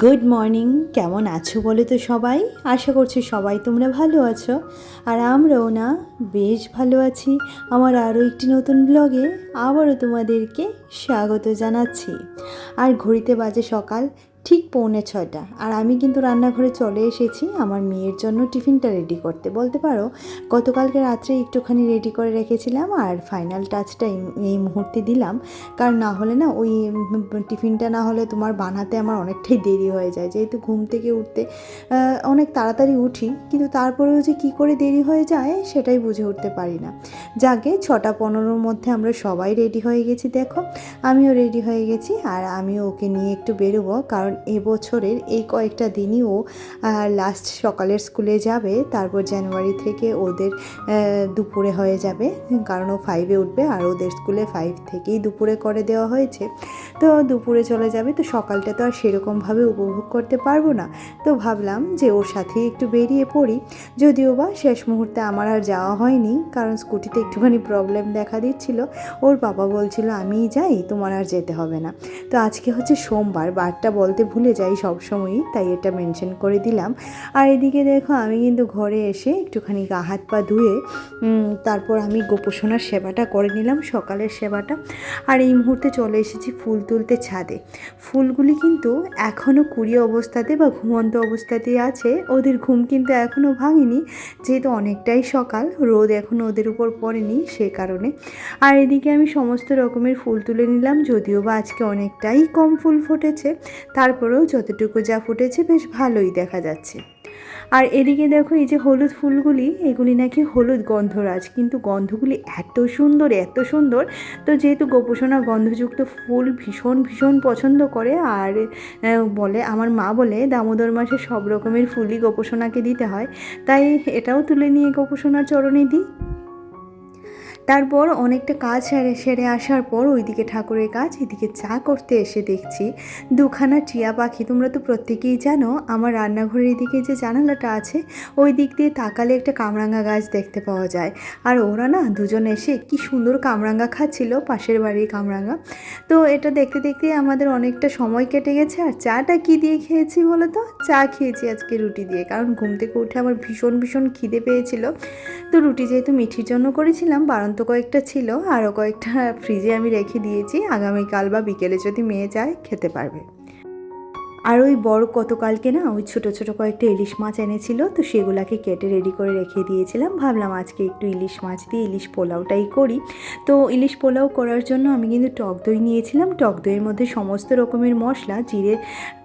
Good morning. কেমন আছো বলো তো সবাই? আশা করছি সবাই তোমরা ভালো আছো, আর আমরাও না বেশ ভালো আছি। আমার আরও একটি নতুন ব্লগে আবারও তোমাদেরকে স্বাগত জানাচ্ছি। আর ঘড়িতে বাজে সকাল ঠিক 5:45, আর আমি কিন্তু রান্নাঘরে চলে এসেছি আমার মেয়ের জন্য টিফিনটা রেডি করতে। বলতে পারো গতকালকে রাত্রে একটুখানি রেডি করে রেখেছিলাম, আর ফাইনাল টাচটা এই মুহূর্তে দিলাম। কারণ না হলে না ওই টিফিনটা না হলে তোমার বানাতে আমার অনেকটাই দেরি হয়ে যায়, যেহেতু ঘুম থেকে উঠতে অনেক তাড়াতাড়ি উঠি, কিন্তু তারপরেও যে কী করে দেরি হয়ে যায় সেটাই বুঝে উঠতে পারি না। যাকে 6:15 মধ্যে আমরা সবাই রেডি হয়ে গেছি। দেখো আমিও রেডি হয়ে গেছি, আর আমিও ওকে নিয়ে একটু বেরোবো, কারণ এবছরের এই কয়েকটা দিনই ও লাস্ট সকালের স্কুলে যাবে। তারপর জানুয়ারি থেকে ওদের দুপুরে হয়ে যাবে, কারণ ও 5-এ উঠবে, আর ওদের স্কুলে 5 থেকেই দুপুরে করে দেওয়া হয়েছে। তো দুপুরে চলে যাবে, তো সকালটা তো আর সেরকমভাবে উপভোগ করতে পারবো না। তো ভাবলাম যে ওর সাথেই একটু বেরিয়ে পড়ি। যদিও বা শেষ মুহূর্তে আমার আর যাওয়া হয়নি, কারণ স্কুটিতে একটুখানি প্রবলেম দেখা দিচ্ছিল। ওর বাবা বলছিল আমিই যাই, তোমার আর যেতে হবে না। তো আজকে হচ্ছে সোমবার, বারটা বলতে ভুলে যাই সবসময়ই, তাই এটা মেনশন করে দিলাম। আর এদিকে দেখো আমি কিন্তু ঘরে এসে একটুখানি গা হাত পা ধুয়ে তারপর আমি গোপোষণার সেবাটা করে নিলাম, সকালের সেবাটা। আর এই মুহূর্তে চলে এসেছি ফুল তুলতে ছাদে। ফুলগুলি কিন্তু এখনও কুড়ি অবস্থাতে বা ঘুমন্ত অবস্থাতেই আছে, ওদের ঘুম কিন্তু এখনও ভাঙেনি, যেহেতু অনেকটাই সকাল, রোদ এখনও ওদের উপর পড়েনি সে কারণে। আর এদিকে আমি সমস্ত রকমের ফুল তুলে নিলাম, যদিও বা আজকে অনেকটাই কম ফুল ফুটেছে, তারপরেও যতটুকু যা ফুটেছে বেশ ভালোই দেখা যাচ্ছে। আর এদিকে দেখো এই যে হলুদ ফুলগুলি, এগুলি নাকি হলুদ গন্ধরাজ, কিন্তু গন্ধগুলি এত সুন্দর এত সুন্দর। তো যেহেতু গোপোষণা গন্ধযুক্ত ফুল ভীষণ ভীষণ পছন্দ করে, আর বলে আমার মা বলে দামোদর মাসে সব রকমের ফুলই গোপোষণাকে দিতে হয়, তাই এটাও তুলে নিয়ে গোপোষণার চরণে দিই। তারপর অনেকটা কাজ সেরে আসার পর ওইদিকে ঠাকুরের কাজ, এদিকে চা করতে এসে দেখছি দুখানা টিয়া পাখি। তোমরা তো প্রত্যেকেই জানো আমার রান্নাঘরের এদিকে যে জানালাটা আছে ওই দিক দিয়ে তাকালে একটা কামরাঙা গাছ দেখতে পাওয়া যায়, আর ওরা না দুজন এসে কি সুন্দর কামরাঙা খাচ্ছিল, পাশের বাড়ির কামরাঙা। তো এটা দেখতে দেখতে আমাদের অনেকটা সময় কেটে গেছে। আর চাটা কি দিয়ে খেয়েছি বলো তো? চা খেয়েছি আজকে রুটি দিয়ে, কারণ ঘুম থেকে উঠে আমার ভীষণ ভীষণ খিদে পেয়েছিল। তো রুটি যেহেতু মিঠির জন্য করেছিলাম, বাড়ন্ত কয়েকটা ছিল, আরও কয়েকটা ফ্রিজে আমি রেখে দিয়েছি, আগামীকাল বা বিকেলে যদি মেয়ে যায় খেতে পারবে। আর ওই বড় গতকালকে না ওই ছোটো ছোটো কয়েকটা ইলিশ মাছ এনেছিল, তো সেগুলোকে কেটে রেডি করে রেখে দিয়েছিলাম। ভাবলাম আজকে একটু ইলিশ মাছ দিয়ে ইলিশ পোলাওটাই করি। তো ইলিশ পোলাও করার জন্য আমি কিন্তু টক দই নিয়েছিলাম। টক দইয়ের মধ্যে সমস্ত রকমের মশলা, জিরে,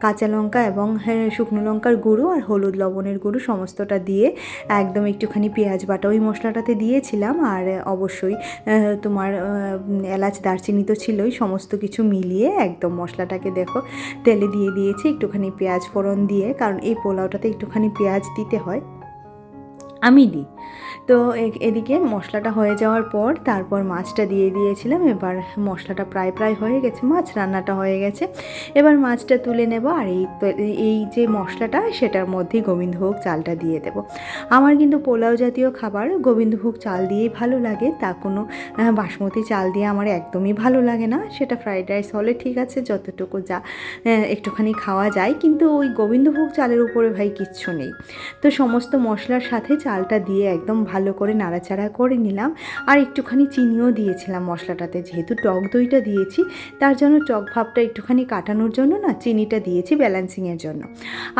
কাঁচা লঙ্কা এবং শুকনো লঙ্কার গুঁড়ো আর হলুদ লবণের গুঁড়ো সমস্তটা দিয়ে একদম একটুখানি পেঁয়াজ বাটা ওই মশলাটাতে দিয়েছিলাম। আর অবশ্যই তোমার এলাচ দারচিনি তো ছিলই, সমস্ত কিছু মিলিয়ে একদম মশলাটাকে দেখো তেলে দিয়ে দিয়েছি একটুখানি পেঁয়াজ ফোড়ন দিয়ে, কারণ এই পোলাওটাতে একটুখানি পেঁয়াজ দিতে হয়, আমি দিই। তো এদিকে মশলাটা হয়ে যাওয়ার পর তারপর মাছটা দিয়ে দিয়েছিলাম। এবার মশলাটা প্রায় হয়ে গেছে, মাছ রান্নাটা হয়ে গেছে। এবার মাছটা তুলে নেব, আর এই যে মশলাটা সেটার মধ্যেই গোবিন্দভোগ চালটা দিয়ে দেব। আমার কিন্তু পোলাও জাতীয় খাবার গোবিন্দভোগ চাল দিয়েই ভালো লাগে, তা কোনো বাসমতি চাল দিয়ে আমার একদমই ভালো লাগে না। সেটা ফ্রাইড রাইস হলে ঠিক আছে, যতটুকু যা একটুখানি খাওয়া যায়, কিন্তু ওই গোবিন্দভোগ চালের উপরে ভাই কিচ্ছু নেই। তো সমস্ত মশলার সাথে চালটা দিয়ে একদম ভালো করে নাড়াচাড়া করে নিলাম। আর একটুখানি চিনিও দিয়েছিলাম মশলাটাতে, যেহেতু টক দইটা দিয়েছি তার জন্য টক ভাবটা একটুখানি কাটানোর জন্য না চিনিটা দিয়েছি ব্যালেন্সিংয়ের জন্য।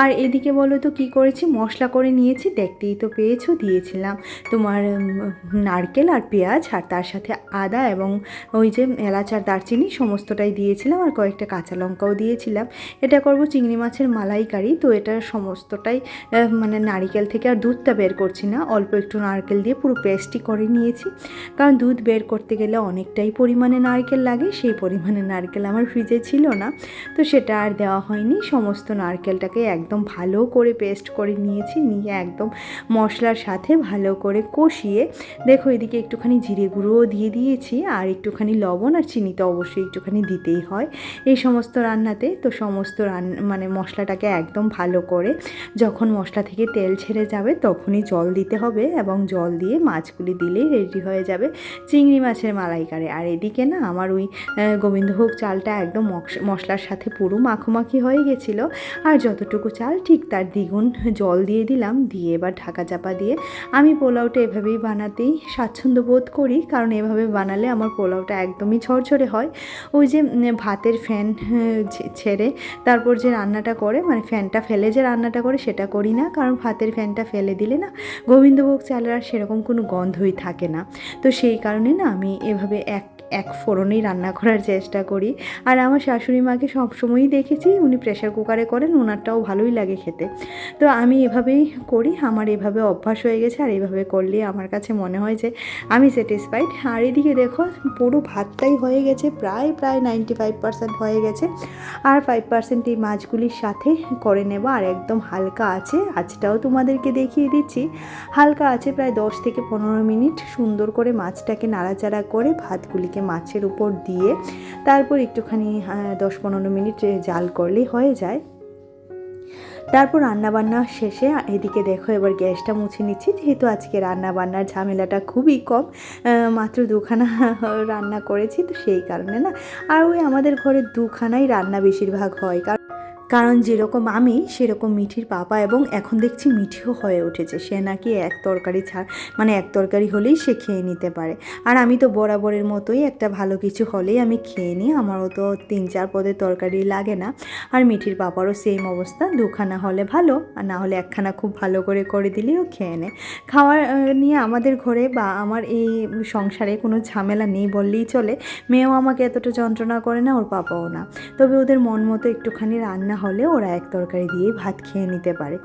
আর এদিকে বলো তো কী করেছি, মশলা করে নিয়েছি, দেখতেই তো পেয়েছো, দিয়েছিলাম তোমার নারকেল আর পেঁয়াজ, আর তার সাথে আদা এবং ওই যে এলাচ আর দারচিনি সমস্তটাই দিয়েছিলাম, আর কয়েকটা কাঁচা লঙ্কাও দিয়েছিলাম। এটা করব চিংড়ি মাছের মালাইকারি। তো এটা সমস্তটাই মানে নারকেল থেকে আর দুধটা বের করছি না, অল্প একটু নারকেল দিয়ে পুরো পেস্টই করে নিয়েছি, কারণ দুধ বের করতে গেলে অনেকটাই পরিমাণে নারকেল লাগে, সেই পরিমাণে নারকেল আমার ফ্রিজে ছিল না, তো সেটা আর দেওয়া হয়নি। সমস্ত নারকেলটাকে একদম ভালো করে পেস্ট করে নিয়েছি, নিয়ে একদম মশলার সাথে ভালো করে কষিয়ে দেখো এদিকে একটুখানি জিরে গুঁড়োও দিয়ে দিয়েছি, আর একটুখানি লবণ আর চিনি তো অবশ্যই একটুখানি দিতেই হয় এই সমস্ত রান্নাতে। তো সমস্ত মানে মশলাটাকে একদম ভালো করে যখন মশলা থেকে তেল ছেড়ে যাবে তখনই জল দিতে হবে, এবং জল দিয়ে মাছগুলি দিলেই রেডি হয়ে যাবে চিংড়ি মাছের মালাইকারি। আর এদিকে না আমার ওই গোবিন্দভোগ চালটা একদম মশলার সাথে পুরো মাখোমাখি হয়ে গেছিলো। আর যতটুকু চাল ঠিক তার দ্বিগুণ জল দিয়ে দিলাম, দিয়ে এবার ঢাকা চাপা দিয়ে আমি পোলাওটা এভাবেই বানাতেই স্বাচ্ছন্দ্য বোধ করি, কারণ এভাবে বানালে আমার পোলাওটা একদমই ঝরঝরে হয়। ওই যে ভাতের ফ্যান ছেড়ে তারপর যে রান্নাটা করে, মানে ফ্যানটা ফেলে যে রান্নাটা করে সেটা করি না, কারণ ভাতের ফ্যানটা ফেলে দিলে না গোবিন্দভোগ চালের আর সেরকম কোনো গন্ধই থাকে না। তো সেই কারণে না আমি এভাবে এক ফোড়নেই রান্না করার চেষ্টা করি। আর আমার শাশুড়ি মাকে সবসময়ই দেখেছি উনি প্রেশার কুকারে করেন, ওনারটাও ভালোই লাগে খেতে। তো আমি এভাবেই করি, আমার এভাবে অভ্যাস হয়ে গেছে, আর এইভাবে করলে আমার কাছে মনে হয় যে আমি স্যাটিসফাইড। আর এদিকে দেখো পুরো ভাতটাই হয়ে গেছে, প্রায় 95% হয়ে গেছে। আর 5% এই মাছগুলির সাথে করে নেব। আর একদম হালকা আছে, আজটাও তোমাদেরকে দেখিয়ে দিচ্ছি, হালকা আছে প্রায় 10 থেকে 15 মিনিট সুন্দর করে মাছটাকে নাড়াচাড়া করে ভাতগুলিকে মাছের উপর দিয়ে তারপর একটুখানি 10-15 মিনিট জাল করলেই হয়ে যায়। তারপর রান্নাবান্না শেষে এদিকে দেখো এবার গ্যাসটা মুছে নিচ্ছি, যেহেতু আজকে রান্নাবান্নার ঝামেলাটা খুবই কম, মাত্র 2খানা রান্না করেছি, তো সেই কারণে না। আর ওই আমাদের ঘরে 2খানাই রান্না বেশিরভাগ হয়, কারণ যেরকম আমি সেরকম মিঠির পাপা, এবং এখন দেখছি মিঠিও হয়ে উঠেছে, সে নাকি এক তরকারি হলেই সে খেয়ে নিতে পারে। আর আমি তো বরাবরের মতোই একটা ভালো কিছু হলেই আমি খেয়ে নিই, আমারও তো 3-4 পদের তরকারি লাগে না। আর মিঠির পাপারও সেম অবস্থা, 2খানা হলে ভালো, আর না হলে 1খানা খুব ভালো করে দিলেও খেয়ে নেয়। খাওয়ার নিয়ে আমাদের ঘরে বা আমার এই সংসারে কোনো ঝামেলা নেই বললেই চলে। মেয়েও আমাকে এতটা যন্ত্রণা করে না, ওর পাপাও না। তবে ওদের মন মতো একটুখানি রান্না হলে ওরা এক তরকারি দিয়েই ভাত খেয়ে নিতে পারে।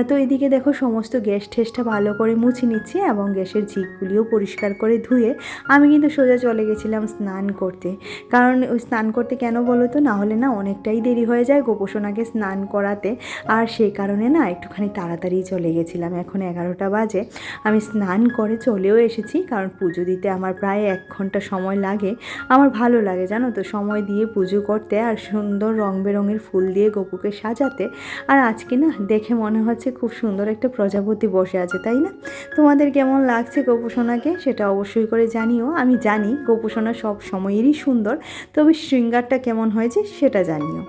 তো এদিকে দেখো সমস্ত গ্যাস ঠেসটা ভালো করে মুছে নিচ্ছি, এবং গ্যাসের ঝিকগুলিও পরিষ্কার করে ধুয়ে আমি কিন্তু সোজা চলে গেছিলাম স্নান করতে। কারণ ওই স্নান করতে কেন বলো তো, না হলে না অনেকটাই দেরি হয়ে যায় গোপোষণাকে স্নান করাতে, আর সেই কারণে না একটুখানি তাড়াতাড়ি চলে গেছিলাম। এখন 11টা বাজে, আমি স্নান করে চলেও এসেছি, কারণ পুজো দিতে আমার প্রায় 1 ঘন্টা সময় লাগে। আমার ভালো লাগে জানো তো সময় দিয়ে পুজো করতে, আর সুন্দর রং বেরঙের ফুল দিয়ে গপুকে সাজাতে। আর আজকে না দেখে মনে হচ্ছে খুব সুন্দর একটা প্রজাপতি বসে আছে, তাই না? তোমাদের কেমন লাগছে গোপুসোনাকে সেটা অবশ্যই করে জানিও। আমি জানি গোপুসোনা সব সময়েরই সুন্দর, তবে শৃঙ্গারটা কেমন হয়েছে সেটা জানিও।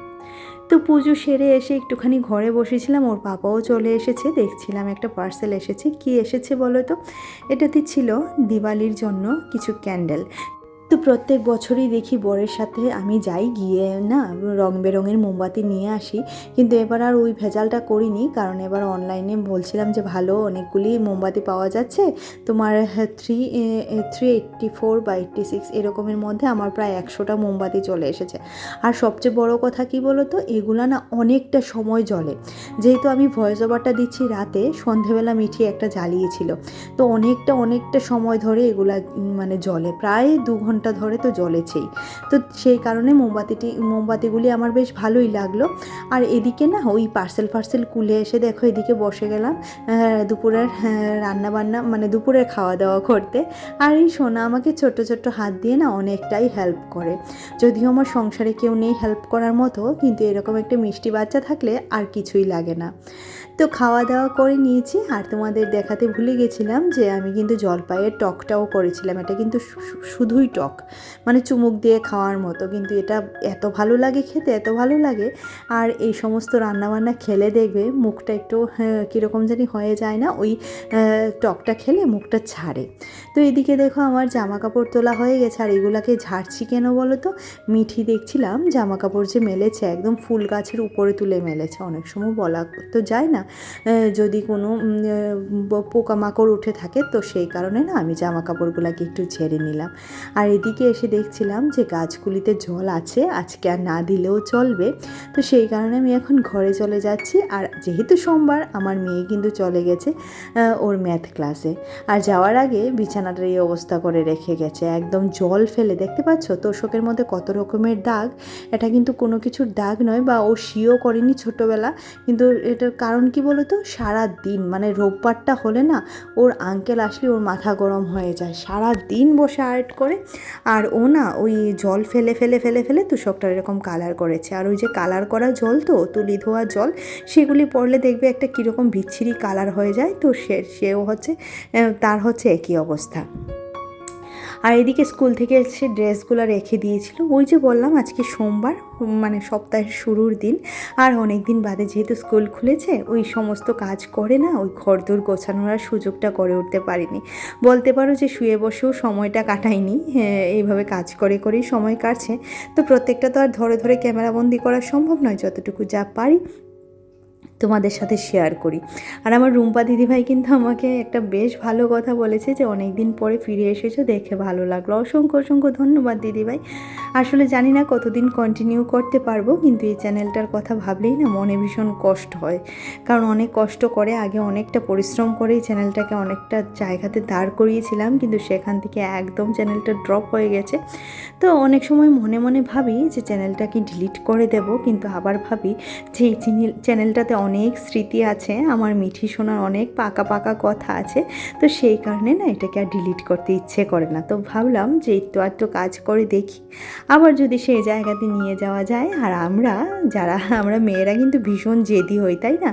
তো পুজো সেরে এসে একটুখানি ঘরে বসেছিলাম, ওর পাপাও চলে এসেছে, দেখছিলাম একটা পার্সেল এসেছে। কি এসেছে বলো তো? এটাতে ছিল দিওয়ালির জন্য কিছু ক্যান্ডেল। তো প্রত্যেক বছরই দেখি বরের সাথে আমি যাই, গিয়ে না রং বেরঙের মোমবাতি নিয়ে আসি, কিন্তু এবার আর ওই ভেজালটা করিনি, কারণ এবার অনলাইনে বলছিলাম যে ভালো অনেকগুলি মোমবাতি পাওয়া যাচ্ছে, তোমার 384 বা 86 এরকমের মধ্যে আমার প্রায় 100টা মোমবাতি চলে এসেছে। আর সবচেয়ে বড় কথা কি বলো তো, এগুলা না অনেকটা সময় জ্বলে। যেহেতু আমি ভয়েস ওভারটা দিচ্ছি রাতে, সন্ধেবেলা মিঠি একটা জ্বালিয়েছিল, তো অনেকটা সময় ধরে এগুলা মানে জ্বলে, প্রায় 2 ঘন্টা ধরে তো জ্বলেছেই। তো সেই কারণে মোমবাতিগুলি আমার বেশ ভালোই লাগলো। আর এদিকে না ওই পার্সেল কুলে এসে দেখো এদিকে বসে গেলাম দুপুরের রান্নাবান্না, মানে দুপুরের খাওয়া দাওয়া করতে। আর এই সোনা আমাকে ছোট্ট হাত দিয়ে না অনেকটাই হেল্প করে, যদিও আমার সংসারে কেউ নেই হেল্প করার মতো, কিন্তু এরকম একটা মিষ্টি বাচ্চা থাকলে আর কিছুই লাগে না। তো খাওয়া দাওয়া করে নিয়েছি। আর তোমাদের দেখাতে ভুলে গেছিলাম যে আমি কিন্তু জলপাইয়ের টকটাও করেছিলাম। এটা কিন্তু শুধুই টক, মানে চুমুক দিয়ে খাওয়ার মতো, কিন্তু এটা এত ভালো লাগে খেতে, এত ভালো লাগে। আর এই সমস্ত রান্নাবান্না খেলে দেখবে মুখটা একটু কীরকম জানি হয়ে যায় না, ওই টকটা খেলে মুখটা ছাড়ে। তো এদিকে দেখো আমার জামা কাপড় তোলা হয়ে গেছে। আর এগুলাকে ঝাড়ছি কেন বলো তো, মিঠি দেখছিলাম জামা কাপড় যে মেলেছে একদম ফুল গাছের উপরে তুলে মেলেছে। অনেক সময় বলা তো যায় না, যদি কোনো পোকামাকড় উঠে থাকে, তো সেই কারণে না আমি জামা কাপড়গুলোকে একটু ঝেড়ে নিলাম। আর এদিকে এসে দেখছিলাম যে গাছগুলিতে জল আছে, আজকে আর না দিলেও চলবে, তো সেই কারণে আমি এখন ঘরে চলে যাচ্ছি। আর যেহেতু সোমবার, আমার মেয়ে কিন্তু চলে গেছে ওর ম্যাথ ক্লাসে, আর যাওয়ার আগে বিছানাটার এই অবস্থা করে রেখে গেছে, একদম জল ফেলে। দেখতে পাচ্ছ তোষকের মধ্যে কত রকমের দাগ, এটা কিন্তু কোনো কিছুর দাগ নয়, বা ও শিও করেনি ছোটোবেলা, কিন্তু এটার কারণ কি কি বলো তো, সারা দিন মানে রোববারটা হলে না ওর আঙ্কেল আসলে ওর মাথা গরম হয়ে যায়, সারা দিন বসে আর্ট করে। আর ও না ওই জল ফেলে ফেলে ফেলে ফেলে তোষকটা এরকম কালার করেছে। আর ওই যে কালার করা জল তো তুলি ধোয়া জল, সেগুলি পড়লে দেখবে একটা কীরকম বিচ্ছিরি কালার হয়ে যায়। তো সেও হচ্ছে তার হচ্ছে একই অবস্থা। আর এদিকে স্কুল থেকে এসে ড্রেসগুলো রেখে দিয়েছিল। ওই যে বললাম আজকে সোমবার, মানে সপ্তাহের শুরুর দিন, আর অনেক দিন বাদে যেহেতু স্কুল খুলেছে ওই সমস্ত কাজ করে না, ওই ঘরদোর গোছানোর আর সুযোগটা করে উঠতে পারিনি। বলতে পারো যে শুয়ে বসেও সময়টা কাটাইনি, এইভাবে কাজ করে করেই সময় কাটছে। তো প্রত্যেকটা তো আর ধরে ধরে ক্যামেরাবন্দি করা সম্ভব নয়, যতটুকু যা পারি তোমাদের সাথে শেয়ার করি। আর আমার রুম্পা দিদিভাই কিন্তু আমাকে একটা বেশ ভালো কথা বলেছে যে অনেক দিন পরে ফিরে এসেছো, দেখে ভালো লাগলো। অসংখ্য অসংখ্য ধন্যবাদ দিদিভাই। আসলে জানি না কতদিন কন্টিনিউ করতে পারবো, কিন্তু এই চ্যানেলটার কথা ভাবলেই না মনে ভীষণ কষ্ট হয়। কারণ অনেক কষ্ট করে আগে অনেকটা পরিশ্রম করে এই চ্যানেলটাকে অনেকটা জায়গাতে দাঁড় করিয়েছিলাম, কিন্তু সেখান থেকে একদম চ্যানেলটা ড্রপ হয়ে গেছে। তো অনেক সময় মনে মনে ভাবি যে চ্যানেলটাকে ডিলিট করে দেব, কিন্তু আবার ভাবি যে এই চ্যানেলটাতে অনেক স্মৃতি আছে, আমার মিঠি সোনার অনেক পাকা পাকা কথা আছে। তো সেই কারণে না এটাকে আর ডিলিট করতে ইচ্ছে করে না। তো ভাবলাম যে একটু কাজ করে দেখি, আবার যদি সেই জায়গাতে নিয়ে যাওয়া যায়। আর আমরা মেয়েরা কিন্তু ভীষণ জেদি হই, তাই না?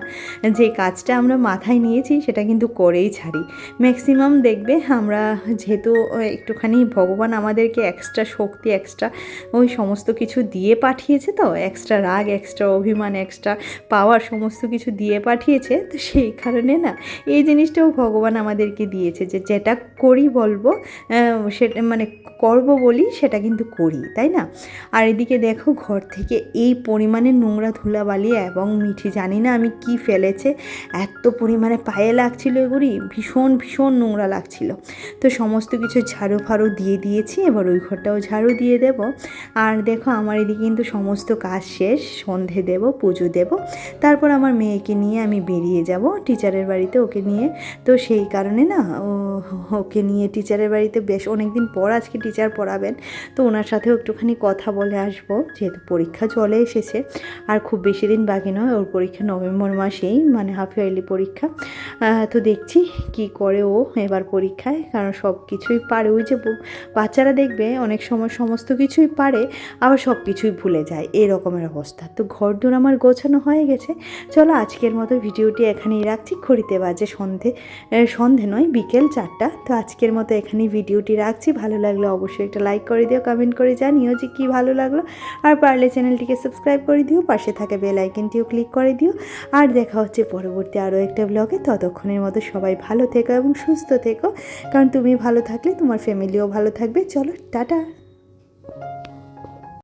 যে কাজটা আমরা মাথায় নিয়েছি সেটা কিন্তু করেই ছাড়ি ম্যাক্সিমাম। দেখবে আমরা যেহেতু একটুখানি ভগবান আমাদেরকে এক্সট্রা শক্তি, এক্সট্রা ওই সমস্ত কিছু দিয়ে পাঠিয়েছে, তো এক্সট্রা রাগ, এক্সট্রা অভিমান, এক্সট্রা পাওয়ার সমস্ত কিছু দিয়ে পাঠিয়েছে। তো সেই কারণে না এই জিনিসটাও ভগবান আমাদেরকে দিয়েছে যে যেটা করি বলবো সেটা মানে করব বলি সেটা কিন্তু করি, তাই না? আর এদিকে দেখো ঘর থেকে এই পরিমাণে নোংরা ধুলাবালি এবং মিঠি জানি না আমি কি ফেলেছে, এত পরিমাণে পায়ে লাগছিল, এগুলি ভীষণ ভীষণ নোংরা লাগছিল। তো সমস্ত কিছু ঝাড়ু ফাড়ু দিয়ে দিয়েছি, এবার ওই ঘরটাও ঝাড়ু দিয়ে দেব। আর দেখো আমার এদিকে কিন্তু সমস্ত কাজ শেষ, সন্ধে দেব, পুজো দেব, তারপর আমার মেয়েকে নিয়ে আমি বেরিয়ে যাব টিচারের বাড়িতে ওকে নিয়ে। তো সেই কারণে না ওকে নিয়ে টিচারের বাড়িতে বেশ অনেক দিন পর আজকে টিচার পড়াবেন, তো ওনার সাথেও একটুখানি কথা বলে আসবো, যেহেতু পরীক্ষা চলে এসেছে। আর খুব বেশি দিন বাকি নয়, ওর পরীক্ষা নভেম্বর মাসেই, মানে হাফ ইয়ারলি পরীক্ষা। তো দেখছি কি করে ও এবার পরীক্ষায়, কারণ সব কিছুই পারে। ওই যে বাচ্চারা দেখবে অনেক সময় সমস্ত কিছুই পারে, আবার সব কিছুই ভুলে যায়, এই রকমের অবস্থা। তো ঘরদোর আমার গোছানো হয়ে গেছে। চলো আজকের মতো ভিডিওটি এখানেই রাখছি। ঘড়িতে বাজে সন্ধে নয়, বিকেল 4টা। তো আজকের মতো এখানেই ভিডিওটি রাখছি। ভালো লাগলে অবশ্যই একটা লাইক করে দিও, কমেন্ট করে জানিও যে কী ভালো লাগলো। আর পারলে চ্যানেলটিকে সাবস্ক্রাইব করে দিও, পাশে থাকা বেল আইকনটিও ক্লিক করে দিও। আর দেখা হচ্ছে পরবর্তী আরও একটা ব্লগে। ততক্ষণের মতো সবাই ভালো থেকো এবং সুস্থ থেকো, কারণ তুমি ভালো থাকলে তোমার ফ্যামিলিও ভালো থাকবে। চলো টাটা।